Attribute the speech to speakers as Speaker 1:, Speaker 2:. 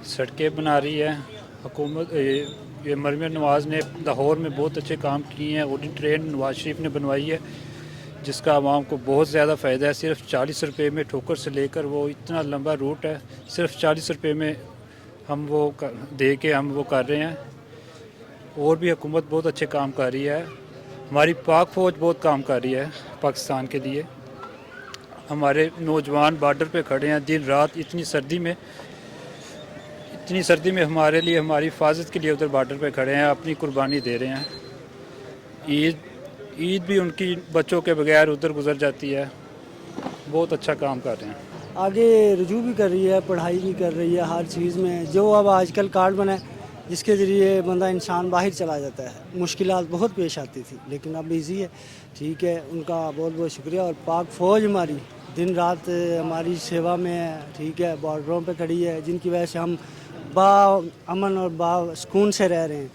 Speaker 1: سڑکیں بنا رہی ہے حکومت. یہ مریم نواز نے لاہور میں بہت اچھے کام کیے ہیں. اڑین ٹرین نواز شریف نے بنوائی ہے جس کا عوام کو بہت زیادہ فائدہ ہے. صرف 40 روپے میں ٹھوکر سے لے کر وہ اتنا لمبا روٹ ہے, صرف 40 روپے میں ہم وہ دے کے ہم وہ کر رہے ہیں. اور بھی حکومت بہت اچھے کام کر رہی ہے. ہماری پاک فوج بہت کام کر رہی ہے پاکستان کے لیے. ہمارے نوجوان بارڈر پہ کھڑے ہیں دن رات اتنی سردی میں ہمارے لیے, ہماری حفاظت کے لیے ادھر بارڈر پہ کھڑے ہیں, اپنی قربانی دے رہے ہیں. عید بھی ان کی بچوں کے بغیر ادھر گزر جاتی ہے. بہت اچھا کام کر رہے ہیں.
Speaker 2: آگے رجوع بھی کر رہی ہے, پڑھائی بھی کر رہی ہے, ہر چیز میں. جو اب آج کل کارڈ بنا ہے جس کے ذریعے بندہ انسان باہر چلا جاتا ہے. مشکلات بہت پیش آتی تھی لیکن اب ایزی ہے. ٹھیک ہے, ان کا بہت بہت شکریہ. اور پاک فوج ہماری دن رات ہماری سیوا میں ہے. ٹھیک ہے, بارڈروں پہ کھڑی ہے جن کی وجہ سے ہم با امن اور با سکون سے رہ رہے ہیں.